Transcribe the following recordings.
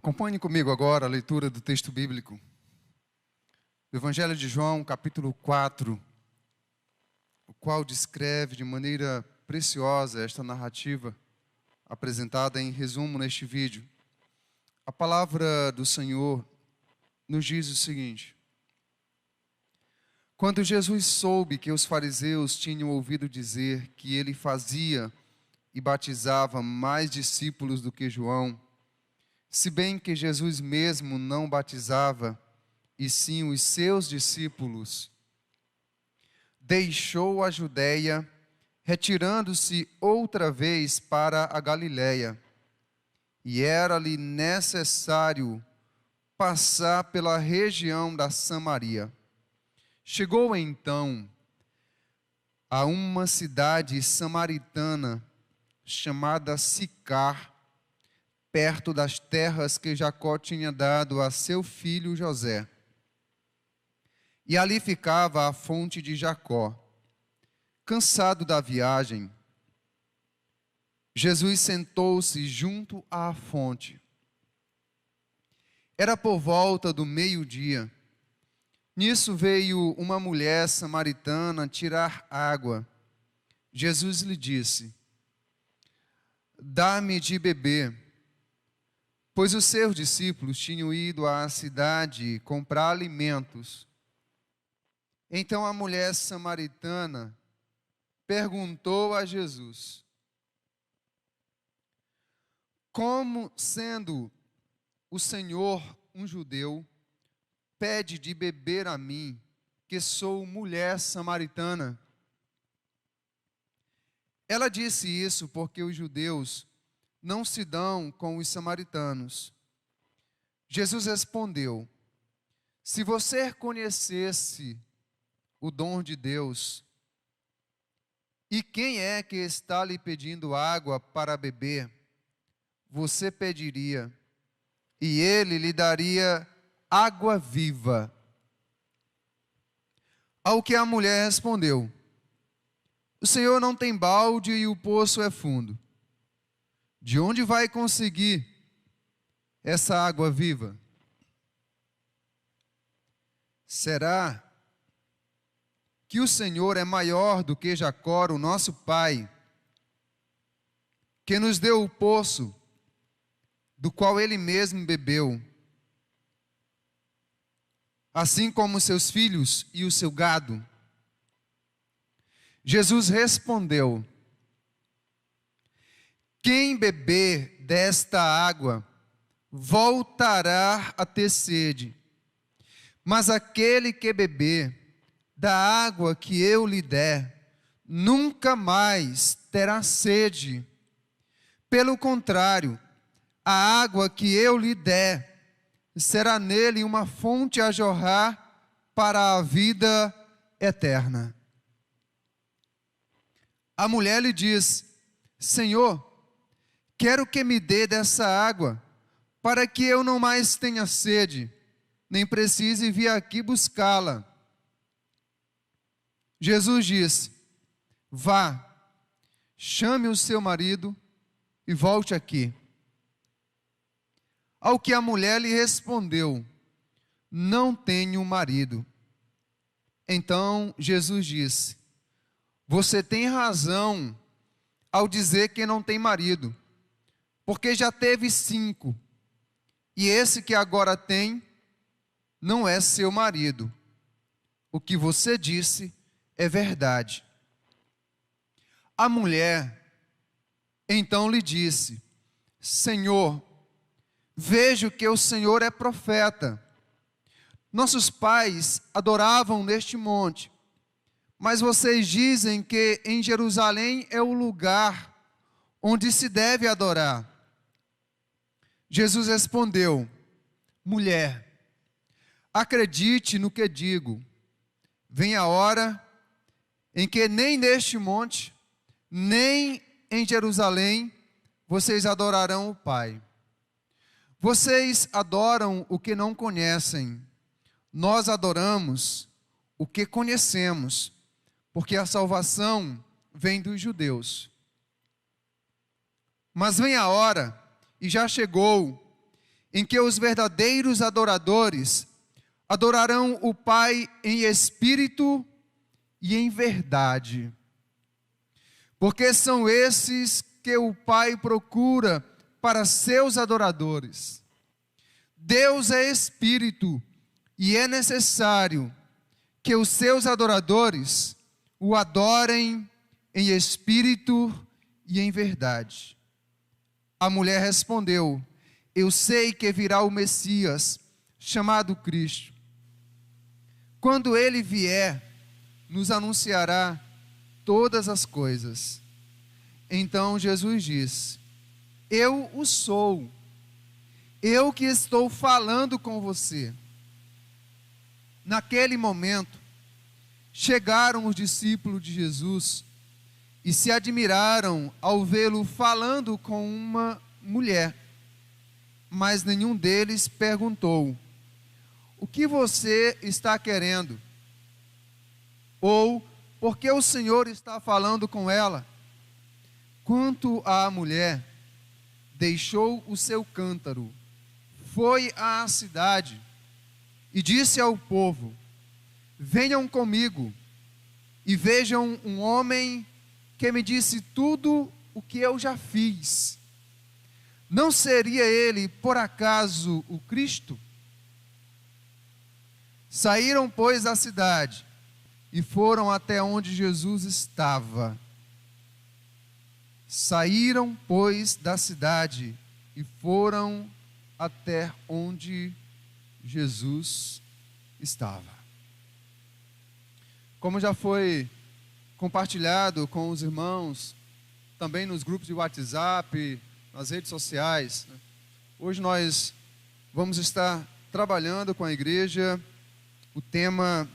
Acompanhe comigo agora a leitura do texto bíblico. Do Evangelho de João, capítulo 4, o qual descreve de maneira preciosa esta narrativa apresentada em resumo neste vídeo. A palavra do Senhor nos diz o seguinte: quando Jesus soube que os fariseus tinham ouvido dizer que ele fazia e batizava mais discípulos do que João, se bem que Jesus mesmo não batizava, e sim os seus discípulos, deixou a Judeia, retirando-se outra vez para a Galiléia. E era-lhe necessário passar pela região da Samaria. Chegou então a uma cidade samaritana chamada Sicar, perto das terras que Jacó tinha dado a seu filho José. E ali ficava a fonte de Jacó. Cansado da viagem, Jesus sentou-se junto à fonte. Era por volta do meio-dia. Nisso veio uma mulher samaritana tirar água. Jesus lhe disse: dá-me de beber. Pois os seus discípulos tinham ido à cidade comprar alimentos. Então a mulher samaritana perguntou a Jesus: como, sendo o Senhor um judeu, pede de beber a mim, que sou mulher samaritana? Ela disse isso porque os judeus não se dão com os samaritanos. Jesus respondeu: se você conhecesse o dom de Deus, e quem é que está lhe pedindo água para beber, você pediria, e ele lhe daria água viva. Ao que a mulher respondeu: o Senhor não tem balde e o poço é fundo. De onde vai conseguir essa água viva? Será que o Senhor é maior do que Jacó, o nosso pai, que nos deu o poço, do qual ele mesmo bebeu, assim como seus filhos e o seu gado? Jesus respondeu: quem beber desta água voltará a ter sede, mas aquele que beber da água que eu lhe der, nunca mais terá sede. Pelo contrário, a água que eu lhe der será nele uma fonte a jorrar para a vida eterna. A mulher lhe diz: Senhor, quero que me dê dessa água, para que eu não mais tenha sede, nem precise vir aqui buscá-la. Jesus disse: vá, chame o seu marido e volte aqui. Ao que a mulher lhe respondeu: não tenho marido. Então Jesus disse: você tem razão ao dizer que não tem marido, porque já teve 5, e esse que agora tem não é seu marido. O que você disse é verdade. A mulher então lhe disse: Senhor, vejo que o Senhor é profeta. Nossos pais adoravam neste monte, mas vocês dizem que em Jerusalém é o lugar onde se deve adorar. Jesus respondeu: mulher, acredite no que digo. Vem a hora em que nem neste monte, nem em Jerusalém, vocês adorarão o Pai. Vocês adoram o que não conhecem. Nós adoramos o que conhecemos, porque a salvação vem dos judeus. Mas vem a hora, e já chegou, em que os verdadeiros adoradores adorarão o Pai em espírito e em verdade. Porque são esses que o Pai procura para seus adoradores. Deus é espírito e é necessário que os seus adoradores o adorem em espírito e em verdade. A mulher respondeu: eu sei que virá o Messias, chamado Cristo. Quando ele vier, nos anunciará todas as coisas. Então Jesus disse: eu o sou, eu que estou falando com você. Naquele momento, chegaram os discípulos de Jesus e se admiraram ao vê-lo falando com uma mulher. Mas nenhum deles perguntou: o que você está querendo? Ou por que o Senhor está falando com ela? Quanto à mulher, deixou o seu cântaro, foi à cidade e disse ao povo: venham comigo e vejam um homem que me disse tudo o que eu já fiz. Não seria ele, por acaso, o Cristo? Saíram, pois, da cidade e foram até onde Jesus estava. Saíram, pois, da cidade e foram até onde Jesus estava. Como já foi compartilhado com os irmãos, também nos grupos de WhatsApp, nas redes sociais, hoje nós vamos estar trabalhando com a igreja o tema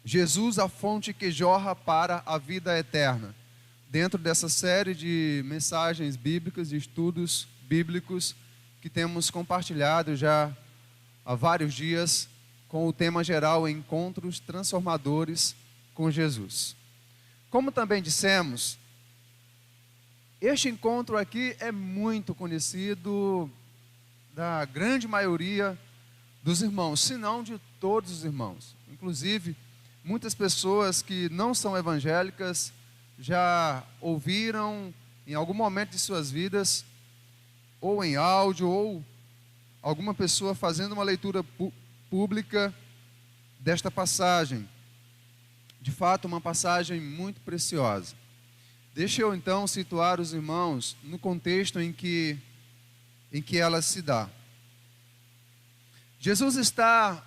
Jesus, a fonte que jorra para a vida eterna, dentro dessa série de mensagens bíblicas, de estudos bíblicos que temos compartilhado já há vários dias com o tema geral Encontros Transformadores com Jesus. Como também dissemos, este encontro aqui é muito conhecido da grande maioria dos irmãos, se não de todos os irmãos. Inclusive, muitas pessoas que não são evangélicas já ouviram em algum momento de suas vidas, ou em áudio, ou alguma pessoa fazendo uma leitura pública desta passagem. De fato, uma passagem muito preciosa. Deixa eu então situar os irmãos no contexto em que ela se dá. Jesus está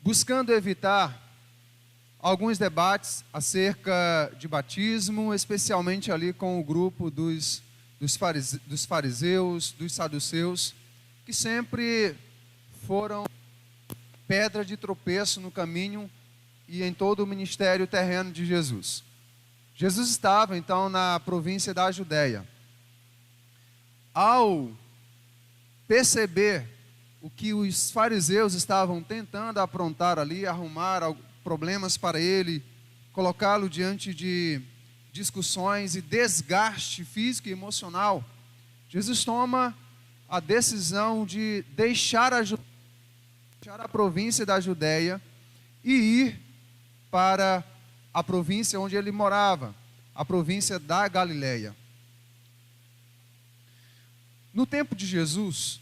buscando evitar alguns debates acerca de batismo, especialmente ali com o grupo dos fariseus, dos saduceus, que sempre foram pedra de tropeço no caminho e em todo o ministério terreno de Jesus. Jesus estava então na província da Judéia. Ao perceber o que os fariseus estavam tentando aprontar ali, arrumar problemas para ele, colocá-lo diante de discussões e desgaste físico e emocional, Jesus toma a decisão de deixar a província da Judéia e ir para a província onde ele morava, a província da Galileia. No tempo de Jesus,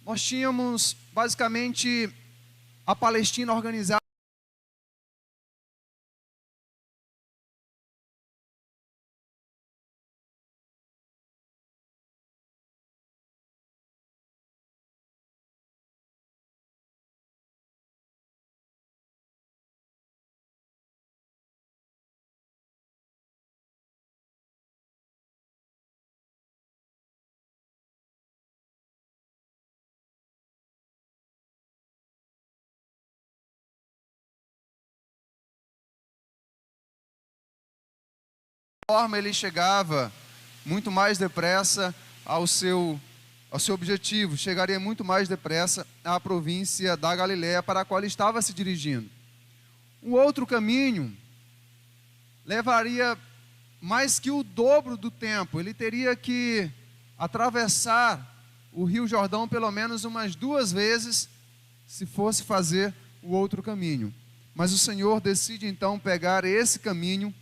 nós tínhamos basicamente a Palestina organizada forma ele chegava muito mais depressa ao seu objetivo, chegaria muito mais depressa à província da Galileia para a qual ele estava se dirigindo. Um outro caminho levaria mais que o dobro do tempo, ele teria que atravessar o Rio Jordão pelo menos umas 2 vezes, se fosse fazer o outro caminho. Mas o Senhor decide então pegar esse caminho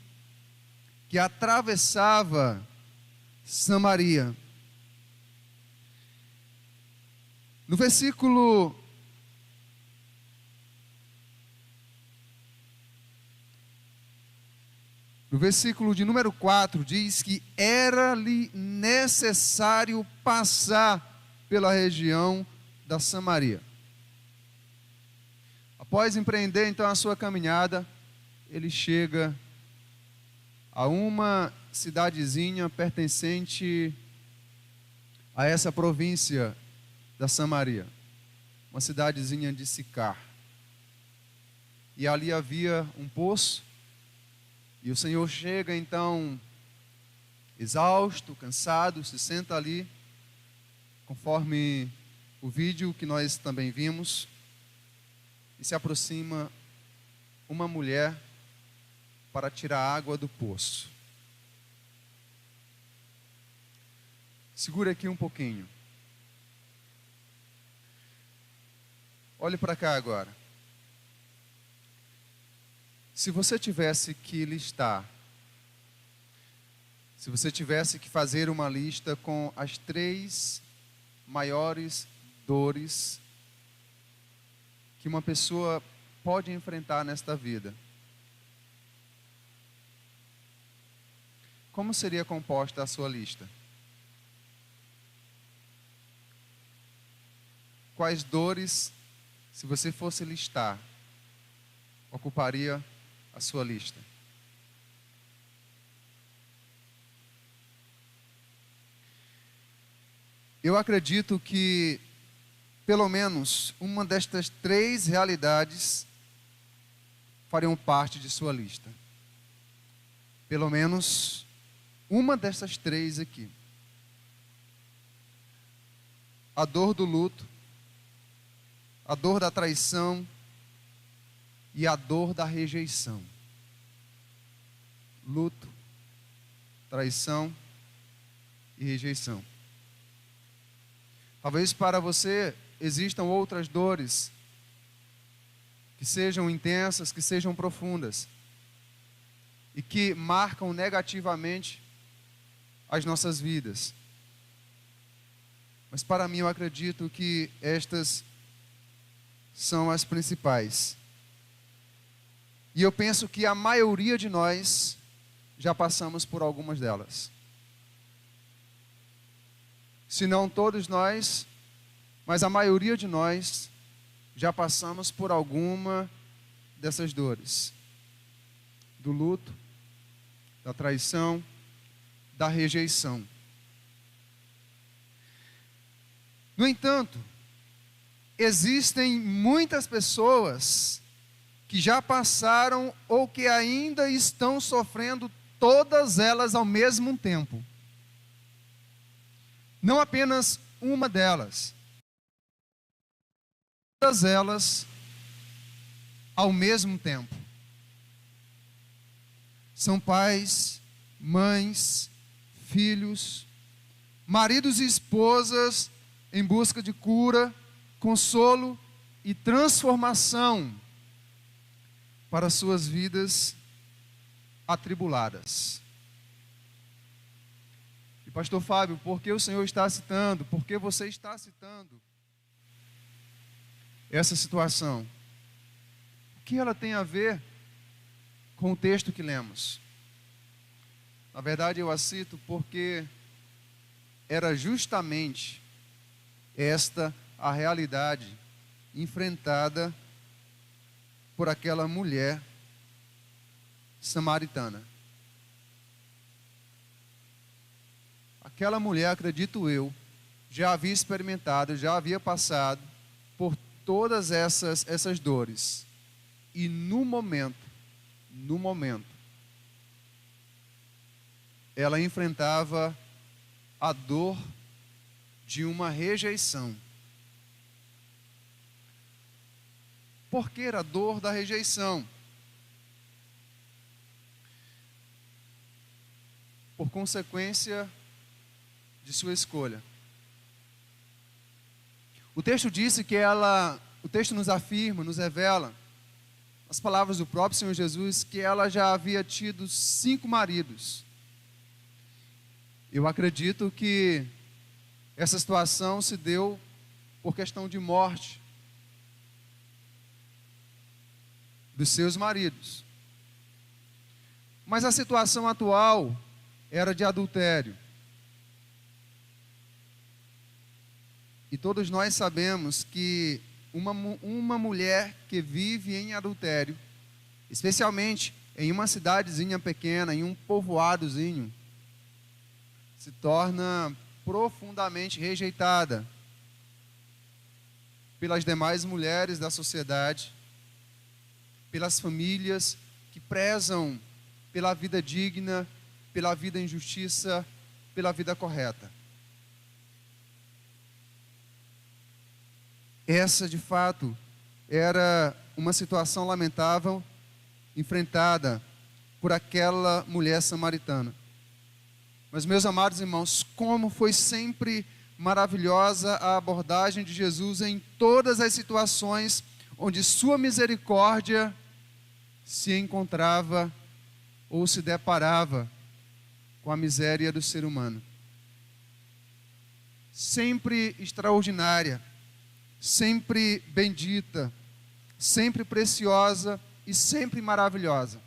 que atravessava Samaria. No versículo de número 4, diz que era-lhe necessário passar pela região da Samaria. Após empreender então a sua caminhada, ele chega a uma cidadezinha pertencente a essa província da Samaria, uma cidadezinha de Sicar. E ali havia um poço, e o Senhor chega então, exausto, cansado, se senta ali, conforme o vídeo que nós também vimos, e se aproxima uma mulher para tirar água do poço. Segura aqui um pouquinho. Olhe para cá agora. Se você tivesse que listar, se você tivesse que fazer uma lista com as 3 maiores dores que uma pessoa pode enfrentar nesta vida, como seria composta a sua lista? Quais dores, se você fosse listar, ocuparia a sua lista? Eu acredito que pelo menos uma destas 3 realidades fariam parte de sua lista. Pelo menos uma dessas 3 aqui. A dor do luto, a dor da traição e a dor da rejeição. Luto, traição e rejeição. Talvez para você existam outras dores que sejam intensas, que sejam profundas e que marcam negativamente as nossas vidas. Mas para mim eu acredito que estas são as principais. E eu penso que a maioria de nós já passamos por algumas delas. Se não todos nós, mas a maioria de nós já passamos por alguma dessas dores. Do luto, da traição, da rejeição. No entanto, existem muitas pessoas que já passaram ou que ainda estão sofrendo todas elas ao mesmo tempo. Não apenas uma delas. Todas elas ao mesmo tempo. São pais, mães, filhos, maridos e esposas em busca de cura, consolo e transformação para suas vidas atribuladas. E pastor Fábio, por que o Senhor está citando? Por que você está citando essa situação? O que ela tem a ver com o texto que lemos? Na verdade, eu a cito porque era justamente esta a realidade enfrentada por aquela mulher samaritana. Aquela mulher, acredito eu, já havia experimentado, já havia passado por todas essas dores. E no momento, ela enfrentava a dor de uma rejeição. Por que a dor da rejeição? Por consequência de sua escolha. O texto disse que o texto nos afirma, nos revela, as palavras do próprio Senhor Jesus, que ela já havia tido 5 maridos. Eu acredito que essa situação se deu por questão de morte dos seus maridos. Mas a situação atual era de adultério. E todos nós sabemos que uma mulher que vive em adultério, especialmente em uma cidadezinha pequena, em um povoadozinho, se torna profundamente rejeitada pelas demais mulheres da sociedade, pelas famílias que prezam pela vida digna, pela vida em justiça, pela vida correta. Essa, de fato, era uma situação lamentável enfrentada por aquela mulher samaritana. Mas, meus amados irmãos, como foi sempre maravilhosa a abordagem de Jesus em todas as situações onde sua misericórdia se encontrava ou se deparava com a miséria do ser humano. Sempre extraordinária, sempre bendita, sempre preciosa e sempre maravilhosa.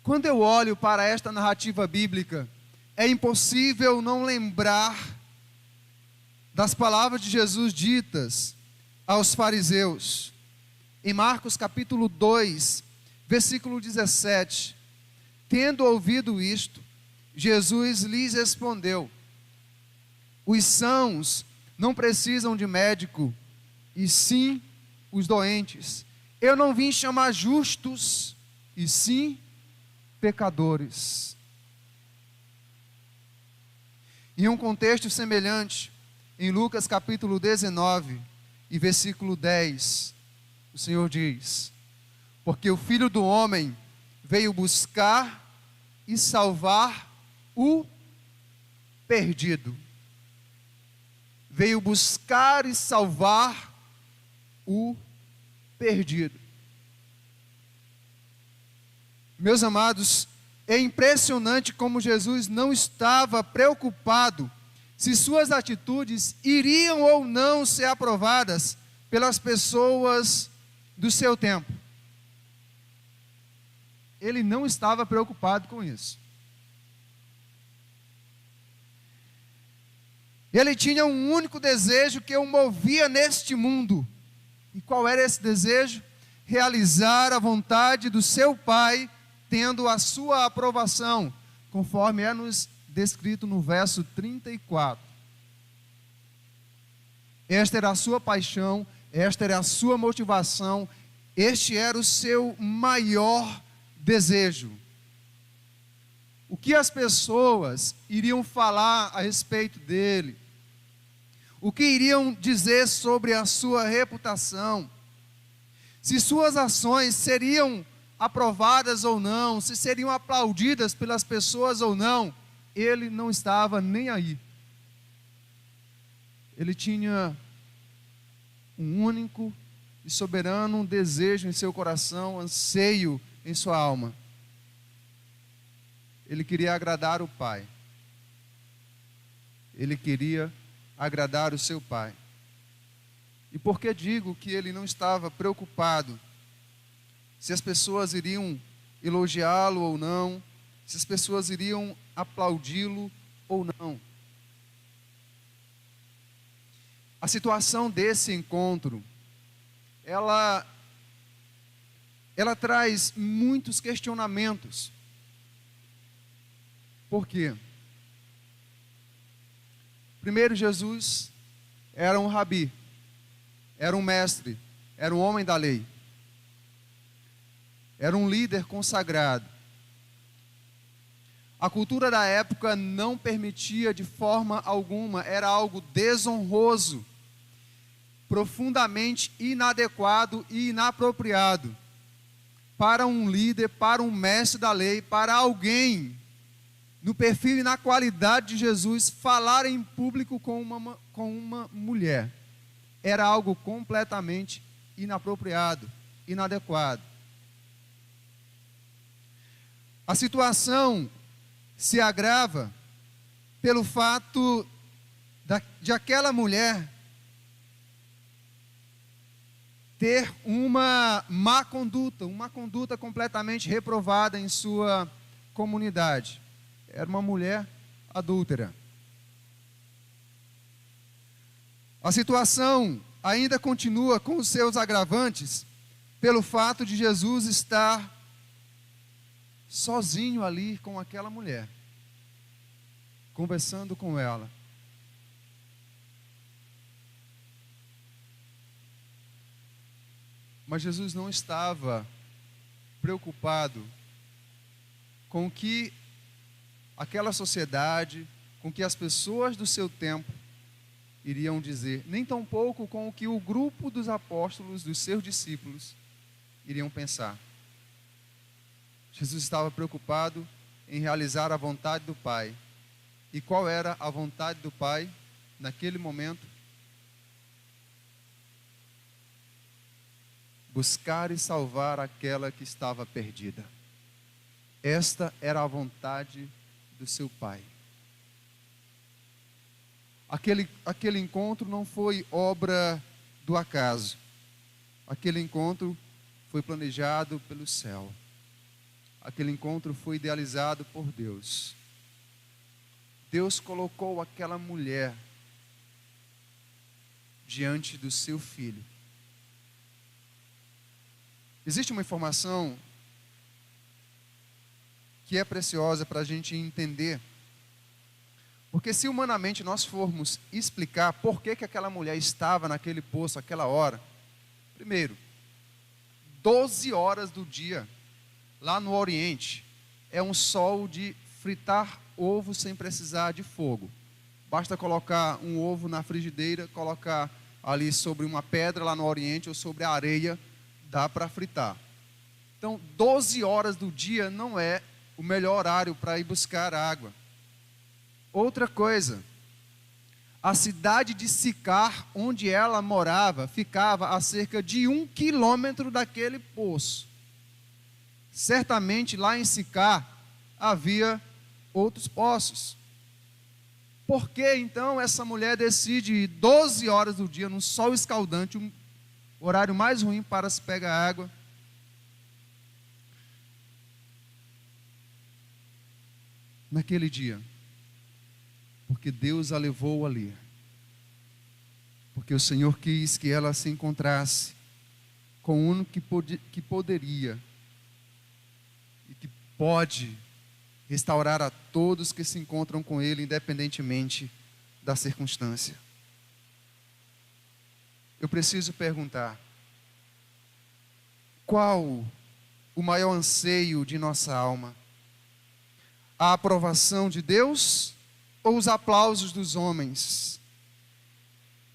Quando eu olho para esta narrativa bíblica, é impossível não lembrar das palavras de Jesus ditas aos fariseus. Em Marcos capítulo 2, versículo 17, tendo ouvido isto, Jesus lhes respondeu: os sãos não precisam de médico, e sim os doentes. Eu não vim chamar justos, e sim pecadores. Em um contexto semelhante, em Lucas capítulo 19 e versículo 10, o Senhor diz: porque o Filho do Homem veio buscar e salvar o perdido. Veio buscar e salvar o perdido. Meus amados, é impressionante como Jesus não estava preocupado se suas atitudes iriam ou não ser aprovadas pelas pessoas do seu tempo. Ele não estava preocupado com isso. Ele tinha um único desejo que o movia neste mundo. E qual era esse desejo? Realizar a vontade do seu Pai, tendo a sua aprovação, conforme é nos descrito no verso 34. Esta era a sua paixão, esta era a sua motivação, este era o seu maior desejo. O que as pessoas iriam falar a respeito dele? O que iriam dizer sobre a sua reputação? Se suas ações seriam aprovadas ou não, se seriam aplaudidas pelas pessoas ou não, ele não estava nem aí. Ele tinha um único e soberano desejo em seu coração, anseio em sua alma. Ele queria agradar o Pai. Ele queria agradar o seu Pai. E por que digo que ele não estava preocupado se as pessoas iriam elogiá-lo ou não, se as pessoas iriam aplaudi-lo ou não? A situação desse encontro, ela traz muitos questionamentos. Por quê? Primeiro, Jesus era um rabi, era um mestre, era um homem da lei, era um líder consagrado. A cultura da época não permitia de forma alguma, era algo desonroso, profundamente inadequado e inapropriado para um líder, para um mestre da lei, para alguém no perfil e na qualidade de Jesus, falar em público com uma mulher. era algo completamente inapropriado, inadequado. A situação se agrava pelo fato de aquela mulher ter uma má conduta, uma conduta completamente reprovada em sua comunidade. Era uma mulher adúltera. A situação ainda continua com os seus agravantes pelo fato de Jesus estar sozinho ali com aquela mulher, conversando com ela. Mas Jesus não estava preocupado com o que aquela sociedade, com o que as pessoas do seu tempo iriam dizer, nem tampouco com o que o grupo dos apóstolos, dos seus discípulos, iriam pensar. Jesus estava preocupado em realizar a vontade do Pai. E qual era a vontade do Pai naquele momento? Buscar e salvar aquela que estava perdida. Esta era a vontade do seu Pai. Aquele encontro não foi obra do acaso. Aquele encontro foi planejado pelo céu. Aquele encontro foi idealizado por Deus. Deus colocou aquela mulher diante do seu filho. Existe uma informação que é preciosa para a gente entender. Porque se humanamente nós formos explicar por que aquela mulher estava naquele poço, aquela hora. Primeiro, 12 horas do dia, lá no Oriente, é um sol de fritar ovo sem precisar de fogo. Basta colocar um ovo na frigideira, colocar ali sobre uma pedra lá no Oriente ou sobre a areia, dá para fritar. Então, 12 horas do dia não é o melhor horário para ir buscar água. Outra coisa, a cidade de Sicar, onde ela morava, ficava a cerca de 1 quilômetro daquele poço. Certamente lá em Sicar havia outros poços. Por que então essa mulher decide ir 12 horas do dia, num sol escaldante, um horário mais ruim para se pegar água? Naquele dia. Porque Deus a levou ali. Porque o Senhor quis que ela se encontrasse com o único que poderia e que pode restaurar a todos que se encontram com Ele, independentemente da circunstância. Eu preciso perguntar: qual o maior anseio de nossa alma? A aprovação de Deus ou os aplausos dos homens?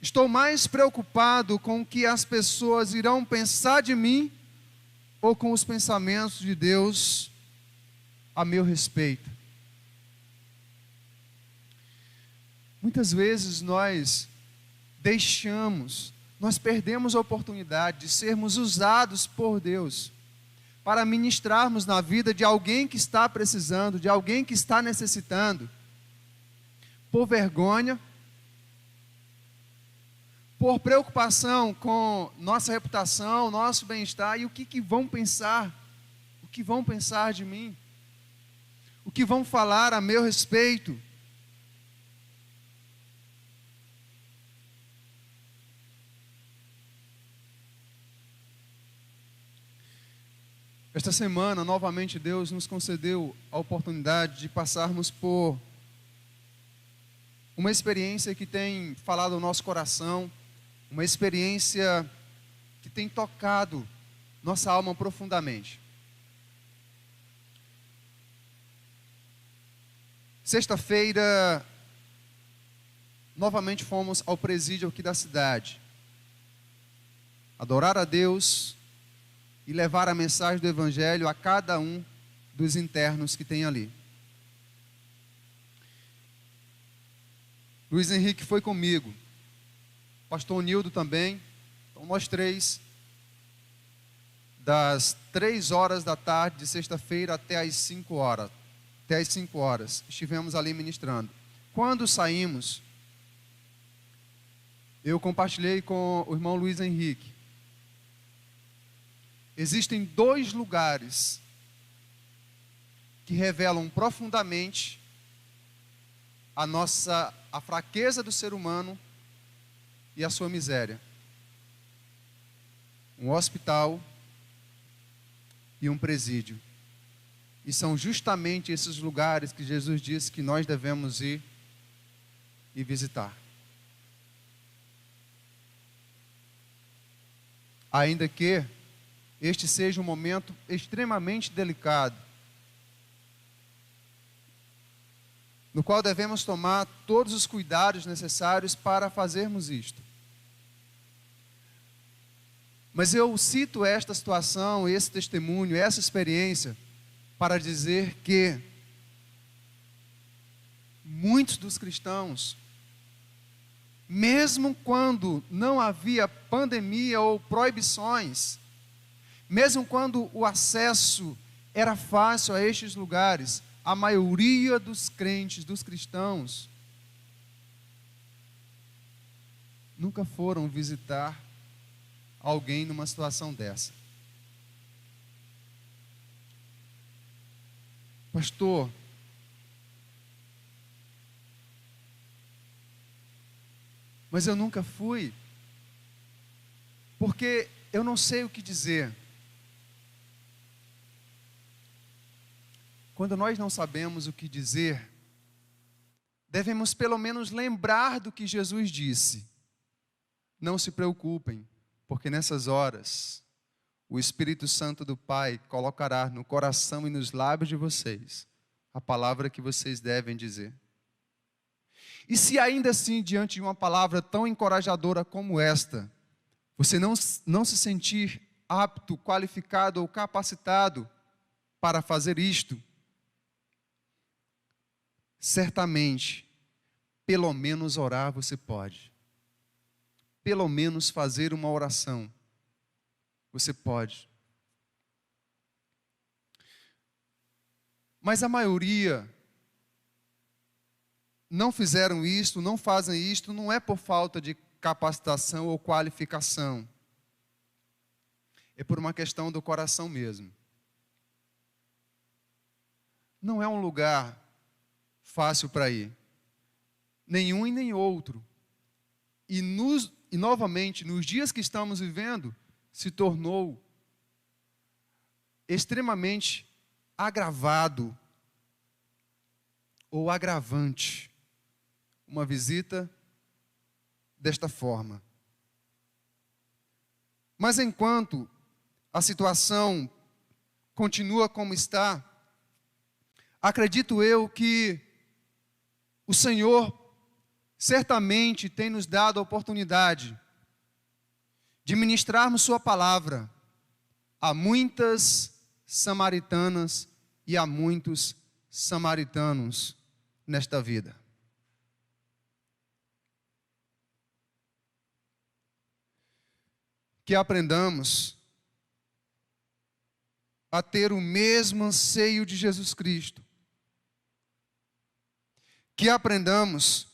Estou mais preocupado com o que as pessoas irão pensar de mim ou com os pensamentos de Deus a meu respeito? Muitas vezes nós perdemos a oportunidade de sermos usados por Deus para ministrarmos na vida de alguém que está precisando, de alguém que está necessitando, por vergonha, por preocupação com nossa reputação, nosso bem-estar, e o que vão pensar? O que vão pensar de mim? O que vão falar a meu respeito? Esta semana, novamente, Deus nos concedeu a oportunidade de passarmos por uma experiência que tem falado ao nosso coração, uma experiência que tem tocado nossa alma profundamente. Sexta-feira, novamente fomos ao presídio aqui da cidade, adorar a Deus e levar a mensagem do Evangelho a cada um dos internos que tem ali. Luiz Henrique foi comigo. pastor Nildo também. Então nós três, das 3 horas da tarde de sexta-feira até as 5 horas, estivemos ali ministrando. Quando saímos, eu compartilhei com o irmão Luiz Henrique. Existem 2 lugares que revelam profundamente a fraqueza do ser humano e a sua miséria. Um hospital e um presídio. E são justamente esses lugares que Jesus disse que nós devemos ir e visitar. Ainda que este seja um momento extremamente delicado, no qual devemos tomar todos os cuidados necessários para fazermos isto. Mas eu cito esta situação, esse testemunho, essa experiência, para dizer que muitos dos cristãos, mesmo quando não havia pandemia ou proibições, mesmo quando o acesso era fácil a estes lugares, a maioria dos crentes, dos cristãos, nunca foram visitar alguém numa situação dessa. Pastor, mas eu nunca fui, porque eu não sei o que dizer. Quando nós não sabemos o que dizer, devemos pelo menos lembrar do que Jesus disse. Não se preocupem, porque nessas horas, o Espírito Santo do Pai colocará no coração e nos lábios de vocês a palavra que vocês devem dizer. E se ainda assim, diante de uma palavra tão encorajadora como esta, você não se sentir apto, qualificado ou capacitado para fazer isto, certamente, pelo menos orar você pode. Pelo menos fazer uma oração você pode. Mas a maioria não fizeram isto, não fazem isto, não é por falta de capacitação ou qualificação. É por uma questão do coração mesmo. Não é um lugar fácil para ir. Nenhum e nem outro. E novamente, nos dias que estamos vivendo, se tornou extremamente agravado ou agravante uma visita desta forma. Mas enquanto a situação continua como está, acredito eu que o Senhor certamente tem nos dado a oportunidade de ministrarmos sua palavra a muitas samaritanas e a muitos samaritanos nesta vida. Que aprendamos a ter o mesmo anseio de Jesus Cristo. Que aprendamos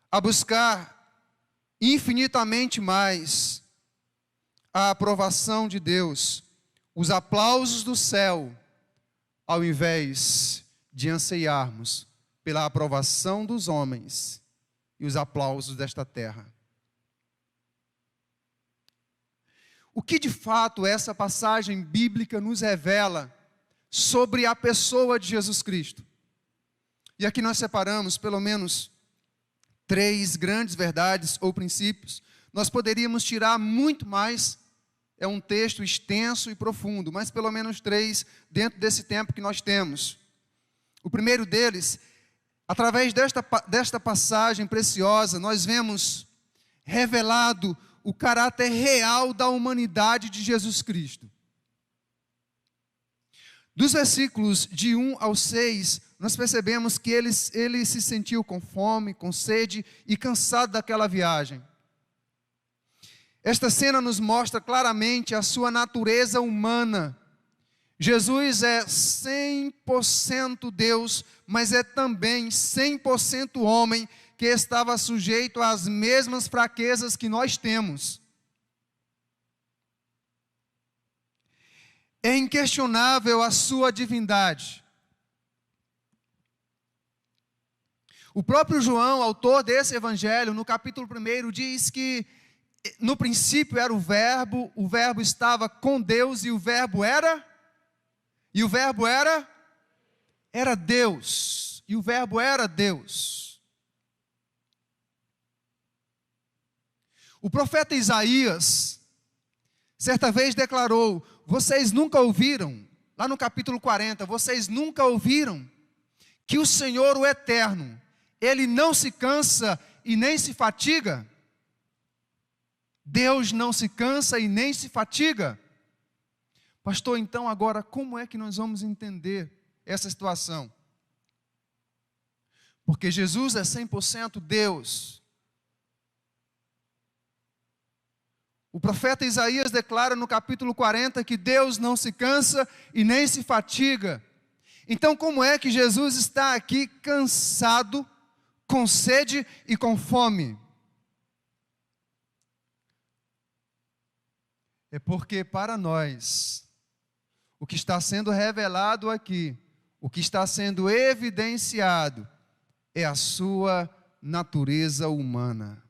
a buscar infinitamente mais a aprovação de Deus, os aplausos do céu, ao invés de anseiarmos pela aprovação dos homens e os aplausos desta terra. O que de fato essa passagem bíblica nos revela sobre a pessoa de Jesus Cristo? E aqui nós separamos pelo menos 3 grandes verdades ou princípios. Nós poderíamos tirar muito mais, é um texto extenso e profundo, mas pelo menos 3 dentro desse tempo que nós temos. O primeiro deles, através desta passagem preciosa, nós vemos revelado o caráter real da humanidade de Jesus Cristo. Dos versículos de 1 ao 6, nós percebemos que ele se sentiu com fome, com sede e cansado daquela viagem. Esta cena nos mostra claramente a sua natureza humana. Jesus é 100% Deus, mas é também 100% homem, que estava sujeito às mesmas fraquezas que nós temos. É inquestionável a sua divindade. O próprio João, autor desse evangelho, no capítulo 1, diz que no princípio era o verbo estava com Deus, e o verbo era Deus, e o verbo era Deus. O profeta Isaías, certa vez declarou: vocês nunca ouviram, lá no capítulo 40, vocês nunca ouviram que o Senhor, o Eterno, Ele não se cansa e nem se fatiga? Deus não se cansa e nem se fatiga. Pastor, então agora como é que nós vamos entender essa situação? Porque Jesus é 100% Deus. O profeta Isaías declara no capítulo 40 que Deus não se cansa e nem se fatiga. Então como é que Jesus está aqui cansado, com sede e com fome? É porque para nós, o que está sendo revelado aqui, o que está sendo evidenciado, é a sua natureza humana.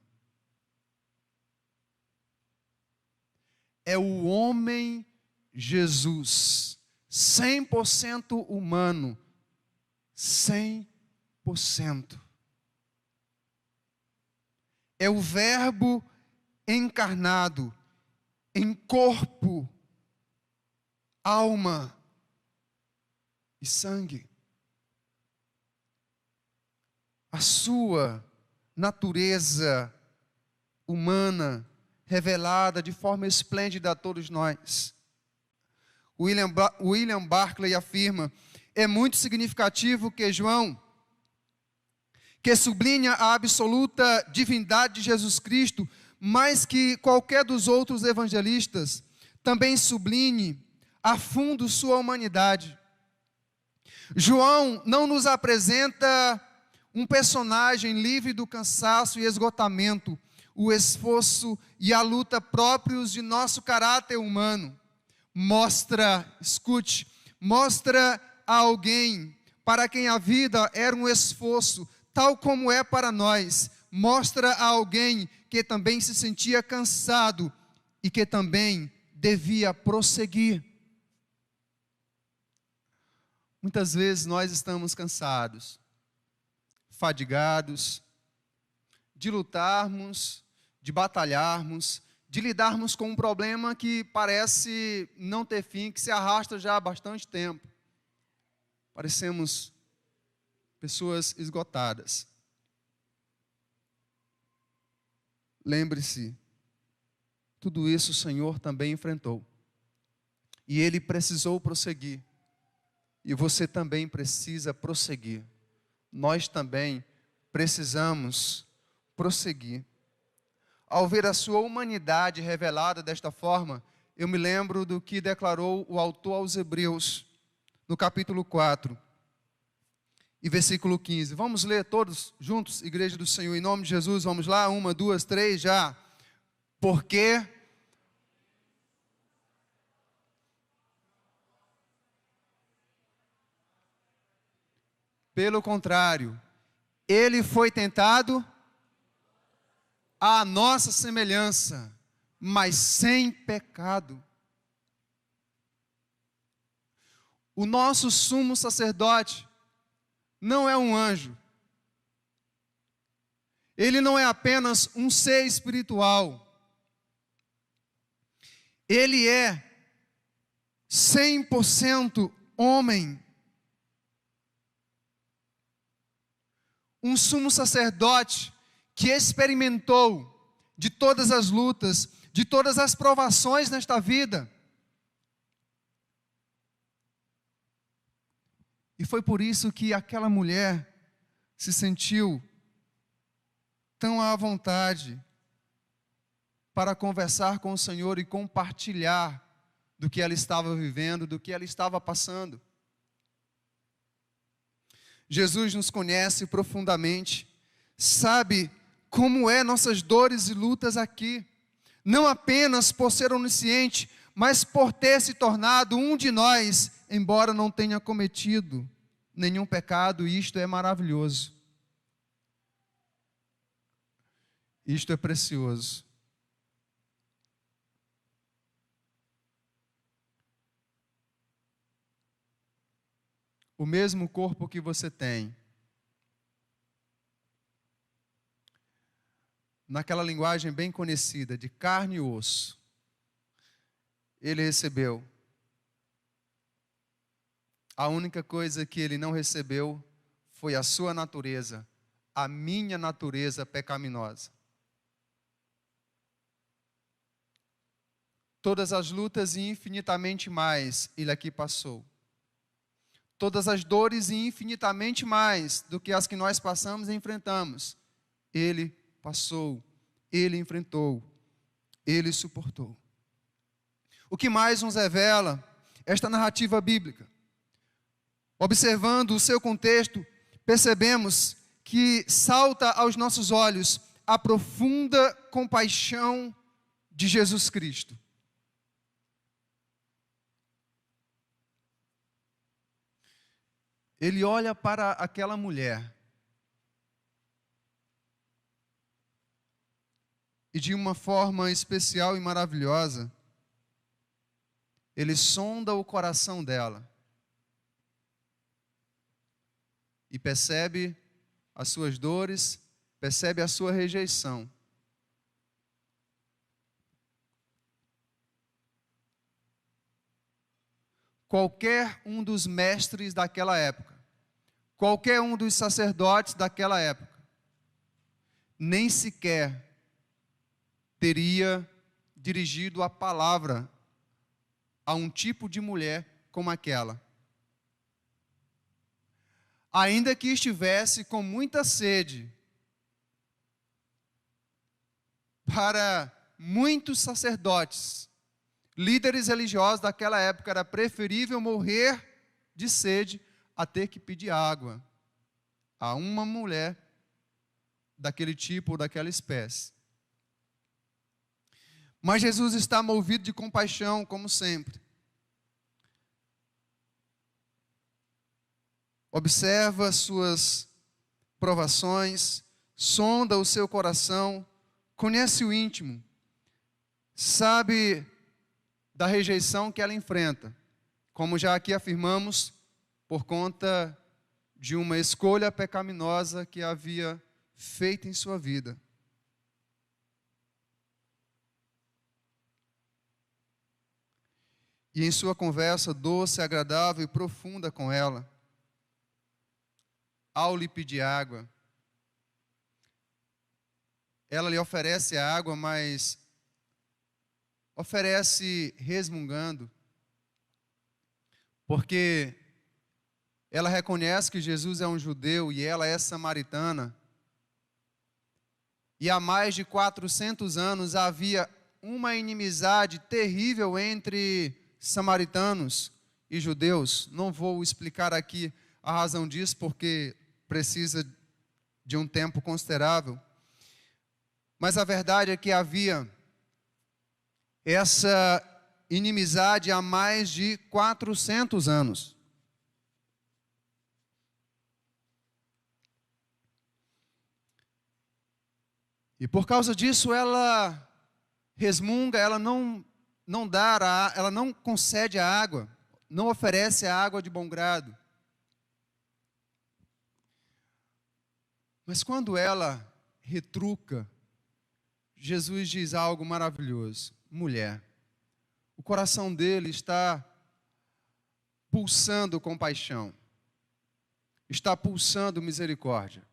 É o homem Jesus, 100% humano, 100%. É o verbo encarnado em corpo, alma e sangue. A sua natureza humana revelada de forma esplêndida a todos nós. William Barclay afirma: é muito significativo que João, que sublinha a absoluta divindade de Jesus Cristo, mais que qualquer dos outros evangelistas, também sublinhe a fundo sua humanidade. João não nos apresenta um personagem livre do cansaço e esgotamento, o esforço e a luta próprios de nosso caráter humano. Mostra a alguém para quem a vida era um esforço, tal como é para nós. Mostra a alguém que também se sentia cansado e que também devia prosseguir. Muitas vezes nós estamos cansados, fadigados, de lutarmos, de batalharmos, de lidarmos com um problema que parece não ter fim, que se arrasta já há bastante tempo. Parecemos pessoas esgotadas. Lembre-se, tudo isso o Senhor também enfrentou. E Ele precisou prosseguir. E você também precisa prosseguir. Nós também precisamos prosseguir. Ao ver a sua humanidade revelada desta forma, eu me lembro do que declarou o autor aos Hebreus, no capítulo 4, e versículo 15. Vamos ler todos juntos, Igreja do Senhor, em nome de Jesus. Vamos lá, 1, 2, 3, já. Porque pelo contrário, Ele foi tentado à nossa semelhança, mas sem pecado. O nosso sumo sacerdote não é um anjo. Ele não é apenas um ser espiritual. Ele é 100% homem. Um sumo sacerdote que experimentou de todas as lutas, de todas as provações nesta vida. E foi por isso que aquela mulher se sentiu tão à vontade para conversar com o Senhor e compartilhar do que ela estava vivendo, do que ela estava passando. Jesus nos conhece profundamente, sabe como é nossas dores e lutas aqui, não apenas por ser onisciente, mas por ter se tornado um de nós, embora não tenha cometido nenhum pecado, e isto é maravilhoso. Isto é precioso. O mesmo corpo que você tem, naquela linguagem bem conhecida, de carne e osso, ele recebeu. A única coisa que ele não recebeu foi a sua natureza, a minha natureza pecaminosa. Todas as lutas e infinitamente mais ele aqui passou. Todas as dores e infinitamente mais do que as que nós passamos e enfrentamos, ele passou, ele enfrentou, ele suportou. O que mais nos revela esta narrativa bíblica? Observando o seu contexto, percebemos que salta aos nossos olhos a profunda compaixão de Jesus Cristo. Ele olha para aquela mulher e de uma forma especial e maravilhosa, ele sonda o coração dela e percebe as suas dores, percebe a sua rejeição. Qualquer um dos mestres daquela época, qualquer um dos sacerdotes daquela época, nem sequer teria dirigido a palavra a um tipo de mulher como aquela. Ainda que estivesse com muita sede, para muitos sacerdotes, líderes religiosos daquela época, era preferível morrer de sede a ter que pedir água a uma mulher daquele tipo ou daquela espécie. Mas Jesus está movido de compaixão, como sempre. Observa suas provações, sonda o seu coração, conhece o íntimo, sabe da rejeição que ela enfrenta, como já aqui afirmamos, por conta de uma escolha pecaminosa que havia feito em sua vida. E em sua conversa doce, agradável e profunda com ela, ao lhe pedir água, ela lhe oferece a água, mas oferece resmungando, porque ela reconhece que Jesus é um judeu e ela é samaritana. E há mais de 400 anos havia uma inimizade terrível entre samaritanos e judeus. Não vou explicar aqui a razão disso, porque precisa de um tempo considerável. Mas a verdade é que havia essa inimizade há mais de 400 anos. E por causa disso ela resmunga, ela não concede a água, não oferece a água de bom grado. Mas quando ela retruca, Jesus diz algo maravilhoso: mulher, o coração dele está pulsando compaixão, está pulsando misericórdia.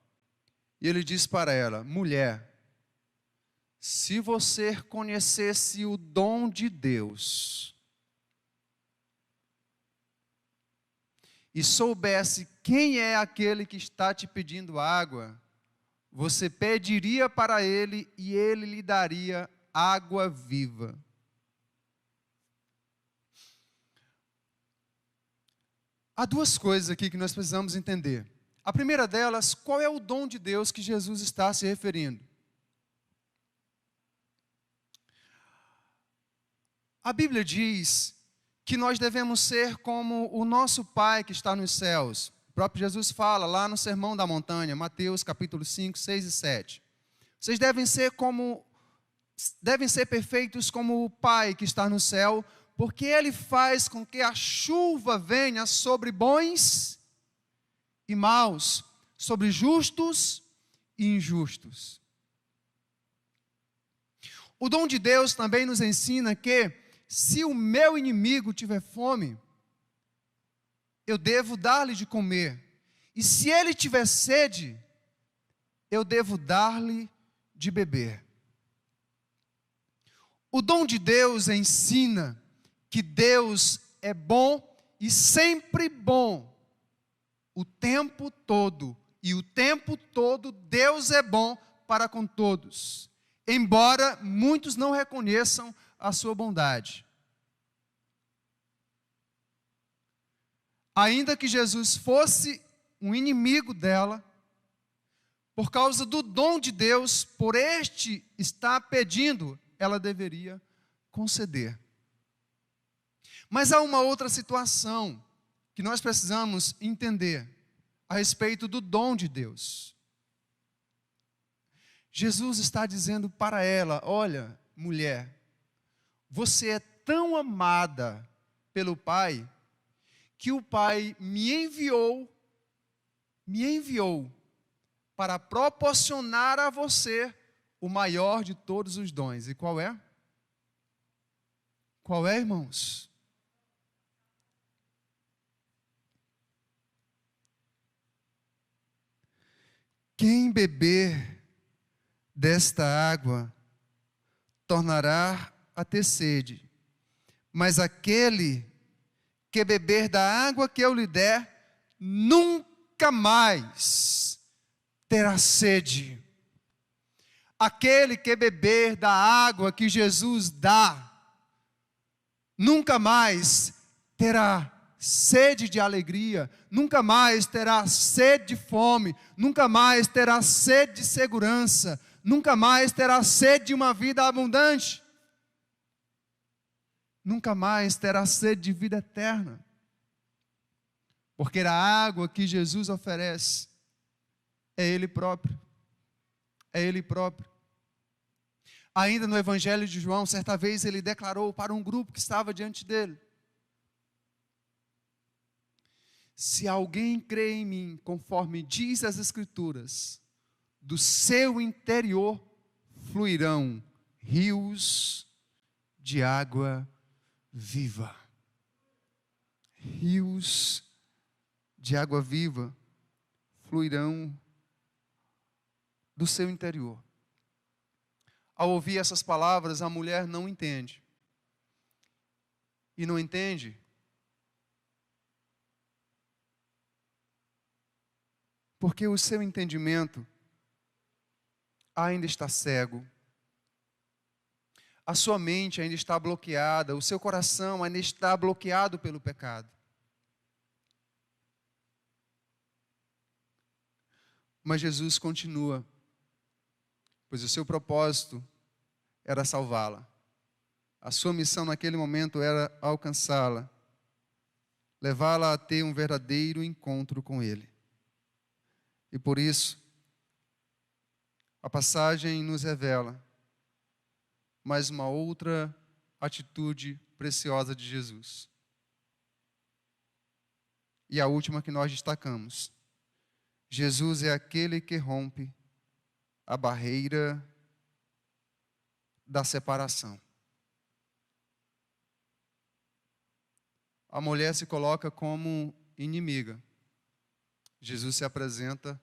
E ele diz para ela: mulher, se você conhecesse o dom de Deus e soubesse quem é aquele que está te pedindo água, você pediria para ele e ele lhe daria água viva. Há duas coisas aqui que nós precisamos entender. A primeira delas, qual é o dom de Deus que Jesus está se referindo? A Bíblia diz que nós devemos ser como o nosso Pai que está nos céus. O próprio Jesus fala lá no Sermão da Montanha, Mateus capítulo 5, 6 e 7. Vocês devem ser perfeitos como o Pai que está no céu, porque Ele faz com que a chuva venha sobre bons e maus, sobre justos e injustos. O dom de Deus também nos ensina que, se o meu inimigo tiver fome, eu devo dar-lhe de comer. E se ele tiver sede, eu devo dar-lhe de beber. O dom de Deus ensina que Deus é bom e sempre bom, o tempo todo. E o tempo todo Deus é bom para com todos, embora muitos não reconheçam a sua bondade. Ainda que Jesus fosse um inimigo dela, por causa do dom de Deus, por este estar pedindo, ela deveria conceder. Mas há uma outra situação que nós precisamos entender a respeito do dom de Deus. Jesus está dizendo para ela: olha, mulher, você é tão amada pelo Pai, que o Pai me enviou para proporcionar a você o maior de todos os dons. E qual é? Qual é, irmãos? Quem beber desta água tornará a ter sede, mas aquele que beber da água que eu lhe der, nunca mais terá sede. Aquele que beber da água que Jesus dá, nunca mais terá sede de alegria, nunca mais terá sede de fome, nunca mais terá sede de segurança, nunca mais terá sede de uma vida abundante, nunca mais terá sede de vida eterna, porque a água que Jesus oferece é Ele próprio, é Ele próprio. Ainda no Evangelho de João, certa vez ele declarou para um grupo que estava diante dele: se alguém crê em mim, conforme diz as Escrituras, do seu interior fluirão rios de água viva. Rios de água viva fluirão do seu interior. Ao ouvir essas palavras, a mulher não entende. E não entende porque o seu entendimento ainda está cego. A sua mente ainda está bloqueada, o seu coração ainda está bloqueado pelo pecado. Mas Jesus continua, pois o seu propósito era salvá-la. A sua missão naquele momento era alcançá-la, levá-la a ter um verdadeiro encontro com Ele. E por isso, a passagem nos revela mais uma outra atitude preciosa de Jesus. E a última que nós destacamos: Jesus é aquele que rompe a barreira da separação. A mulher se coloca como inimiga. Jesus se apresenta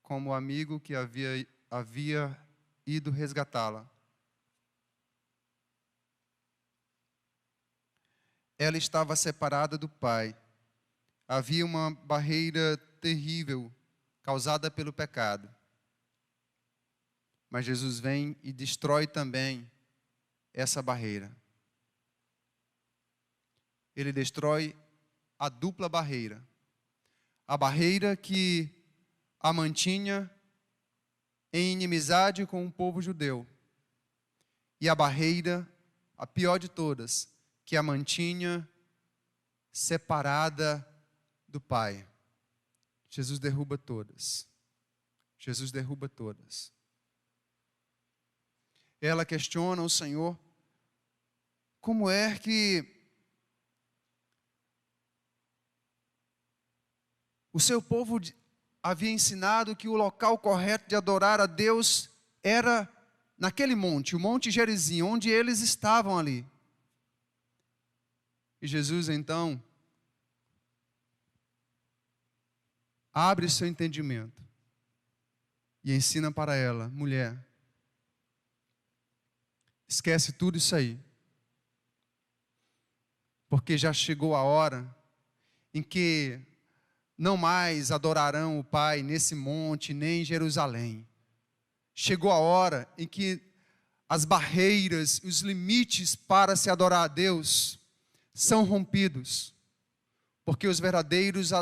como amigo que havia ido resgatá-la. Ela estava separada do Pai. Havia uma barreira terrível causada pelo pecado. Mas Jesus vem e destrói também essa barreira. Ele destrói a dupla barreira. A barreira que a mantinha em inimizade com o povo judeu. E a barreira, a pior de todas, que a mantinha separada do Pai. Jesus derruba todas. Jesus derruba todas. Ela questiona o Senhor, como é que o seu povo havia ensinado que o local correto de adorar a Deus era naquele monte, o Monte Gerizim, onde eles estavam ali. E Jesus, então, abre seu entendimento e ensina para ela: mulher, esquece tudo isso aí, porque já chegou a hora em que não mais adorarão o Pai nesse monte, nem em Jerusalém. Chegou a hora em que as barreiras, os limites para se adorar a Deus são rompidos, porque os verdadeiros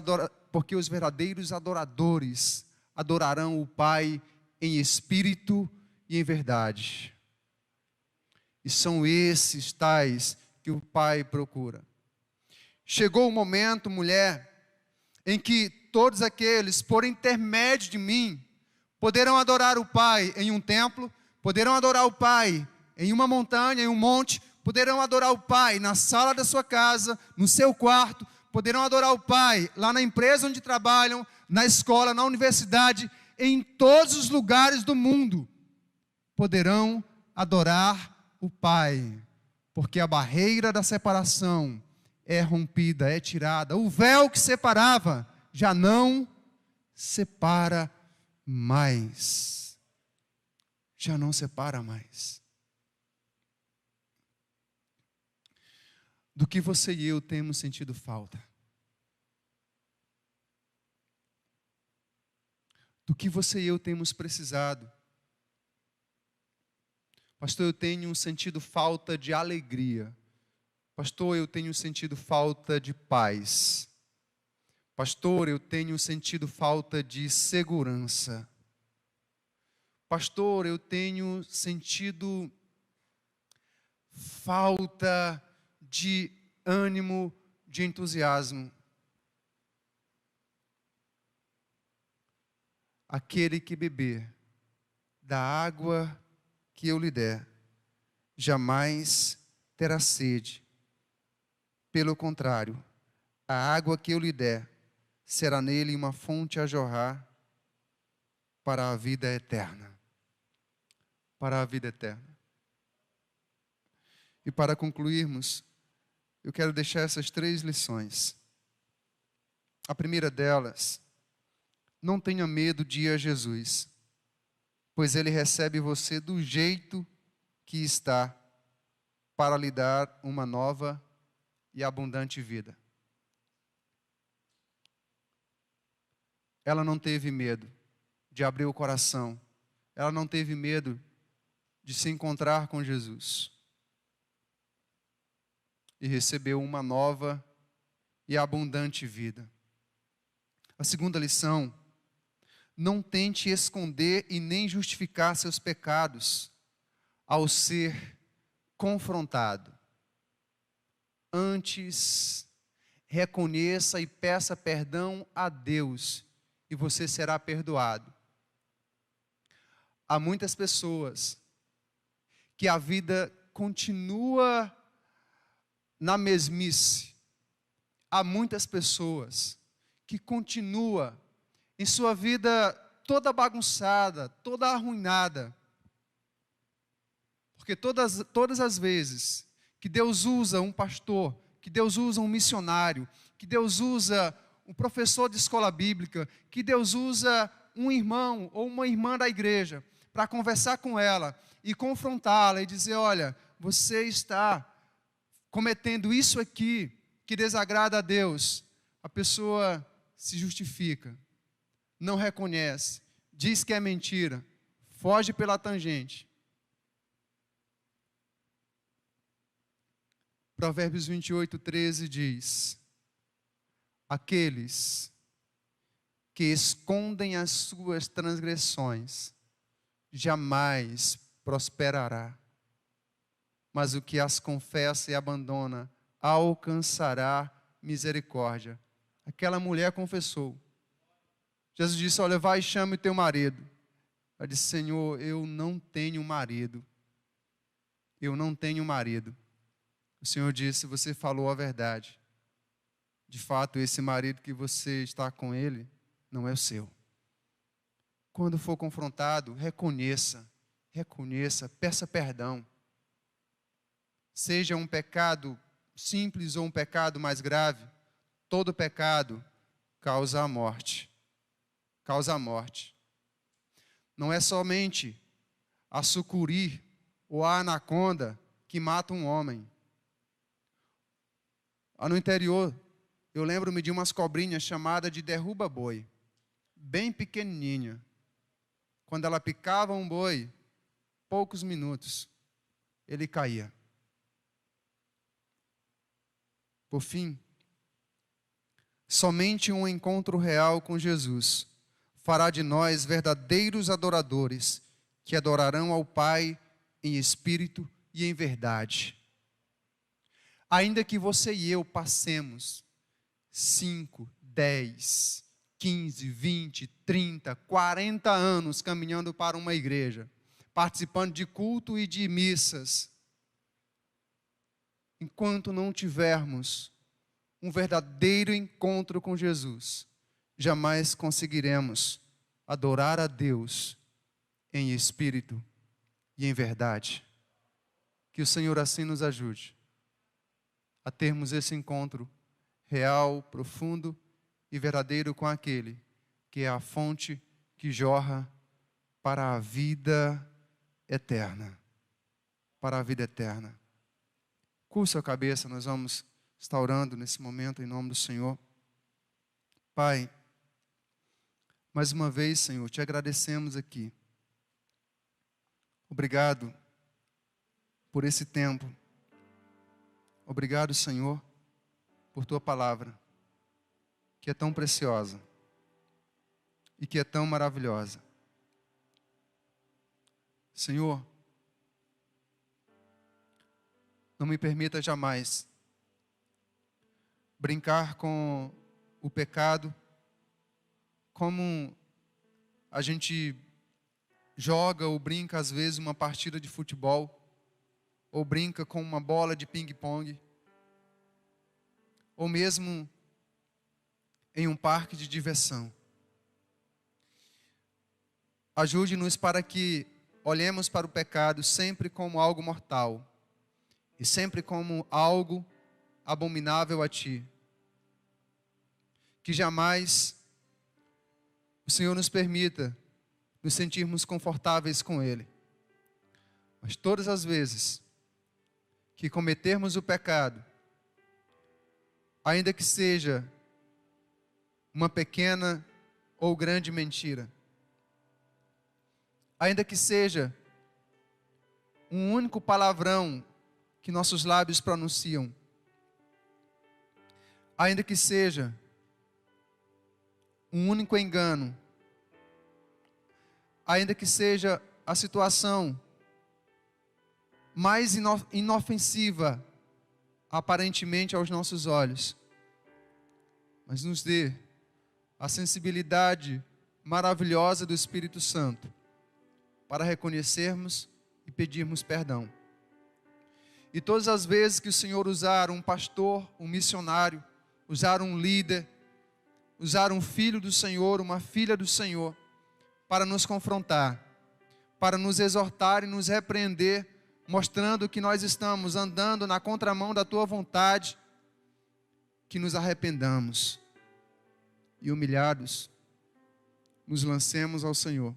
adoradores adorarão o Pai em espírito e em verdade. E são esses tais que o Pai procura. Chegou o momento, mulher, em que todos aqueles, por intermédio de mim, poderão adorar o Pai em um templo, poderão adorar o Pai em uma montanha, em um monte, poderão adorar o Pai na sala da sua casa, no seu quarto, poderão adorar o Pai lá na empresa onde trabalham, na escola, na universidade, em todos os lugares do mundo, poderão adorar o Pai, porque a barreira da separação é rompida, é tirada. O véu que separava já não separa mais. Já não separa mais. Do que você e eu temos sentido falta? Do que você e eu temos precisado? Pastor, eu tenho sentido falta de alegria. Pastor, eu tenho sentido falta de paz. Pastor, eu tenho sentido falta de segurança. Pastor, eu tenho sentido falta de ânimo, de entusiasmo. Aquele que beber da água que eu lhe der, jamais terá sede. Pelo contrário, a água que eu lhe der será nele uma fonte a jorrar para a vida eterna. Para a vida eterna. E para concluirmos, eu quero deixar essas 3 lições. A primeira delas: não tenha medo de ir a Jesus, pois Ele recebe você do jeito que está, para lhe dar uma nova e abundante vida. Ela não teve medo de abrir o coração. Ela não teve medo de se encontrar com Jesus. E recebeu uma nova e abundante vida. A segunda lição: não tente esconder e nem justificar seus pecados ao ser confrontado. Antes, reconheça e peça perdão a Deus e você será perdoado. Há muitas pessoas que a vida continua na mesmice. Há muitas pessoas que continuam em sua vida toda bagunçada, toda arruinada. Porque todas as vezes que Deus usa um pastor, que Deus usa um missionário, que Deus usa um professor de escola bíblica, que Deus usa um irmão ou uma irmã da igreja para conversar com ela e confrontá-la e dizer: olha, você está cometendo isso aqui que desagrada a Deus. A pessoa se justifica, não reconhece, diz que é mentira, foge pela tangente. Provérbios 28:13 diz: aqueles que escondem as suas transgressões jamais prosperará, mas o que as confessa e abandona alcançará misericórdia. Aquela mulher confessou. Jesus disse: olha, vai e chame o teu marido. Ela disse: Senhor, eu não tenho marido. Eu não tenho marido. O Senhor disse: você falou a verdade. De fato, esse marido que você está com ele não é o seu. Quando for confrontado, reconheça, peça perdão. Seja um pecado simples ou um pecado mais grave, todo pecado causa a morte. Causa a morte. Não é somente a sucuri ou a anaconda que mata um homem. Lá no interior, eu lembro-me de umas cobrinhas chamadas de derruba-boi, bem pequenininha. Quando ela picava um boi, poucos minutos, ele caía. Por fim, somente um encontro real com Jesus fará de nós verdadeiros adoradores, que adorarão ao Pai em espírito e em verdade. Ainda que você e eu passemos 5, 10, 15, 20, 30, 40 anos caminhando para uma igreja, participando de culto e de missas, enquanto não tivermos um verdadeiro encontro com Jesus, jamais conseguiremos adorar a Deus em espírito e em verdade. Que o Senhor assim nos ajude a termos esse encontro real, profundo e verdadeiro com aquele que é a fonte que jorra para a vida eterna. Para a vida eterna. Curva a cabeça, nós vamos estar orando nesse momento em nome do Senhor. Pai, mais uma vez, Senhor, te agradecemos aqui. Obrigado por esse tempo. Obrigado, Senhor, por tua palavra, que é tão preciosa e que é tão maravilhosa. Senhor, não me permita jamais brincar com o pecado como a gente joga ou brinca às vezes uma partida de futebol, ou brinca com uma bola de ping-pong, ou mesmo em um parque de diversão. Ajude-nos para que olhemos para o pecado sempre como algo mortal e sempre como algo abominável a Ti. Que jamais o Senhor nos permita nos sentirmos confortáveis com Ele. Mas todas as vezes que cometermos o pecado, ainda que seja uma pequena ou grande mentira, ainda que seja um único palavrão que nossos lábios pronunciam, ainda que seja um único engano, ainda que seja a situação mais inofensiva aparentemente aos nossos olhos, mas nos dê a sensibilidade maravilhosa do Espírito Santo para reconhecermos e pedirmos perdão. E todas as vezes que o Senhor usar um pastor, um missionário, usar um líder, usar um filho do Senhor, uma filha do Senhor, para nos confrontar, para nos exortar e nos repreender, mostrando que nós estamos andando na contramão da Tua vontade, que nos arrependamos e humilhados, nos lancemos ao Senhor,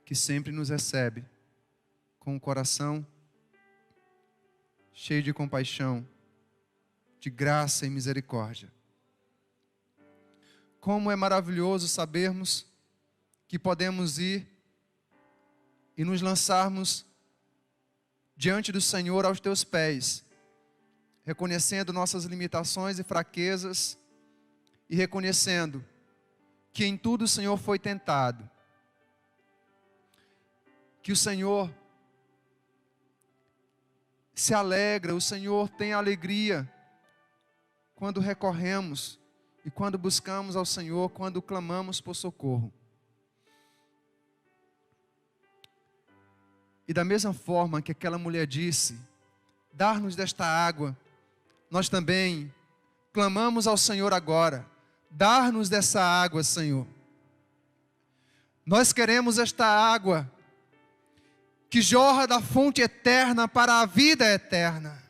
que sempre nos recebe com o coração cheio de compaixão, de graça e misericórdia. Como é maravilhoso sabermos que podemos ir e nos lançarmos diante do Senhor aos teus pés, reconhecendo nossas limitações e fraquezas e reconhecendo que em tudo o Senhor foi tentado, que o Senhor se alegra, o Senhor tem alegria quando recorremos e quando buscamos ao Senhor, quando clamamos por socorro. E da mesma forma que aquela mulher disse, dar-nos desta água, nós também clamamos ao Senhor agora, dar-nos dessa água, Senhor. Nós queremos esta água que jorra da fonte eterna para a vida eterna.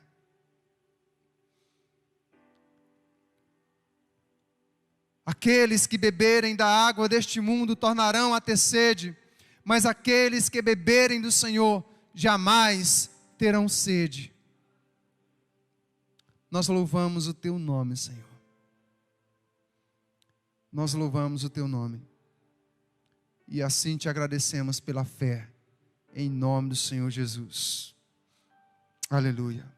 Aqueles que beberem da água deste mundo tornarão a ter sede, mas aqueles que beberem do Senhor jamais terão sede. Nós louvamos o teu nome, Senhor. Nós louvamos o teu nome. E assim te agradecemos pela fé, em nome do Senhor Jesus. Aleluia.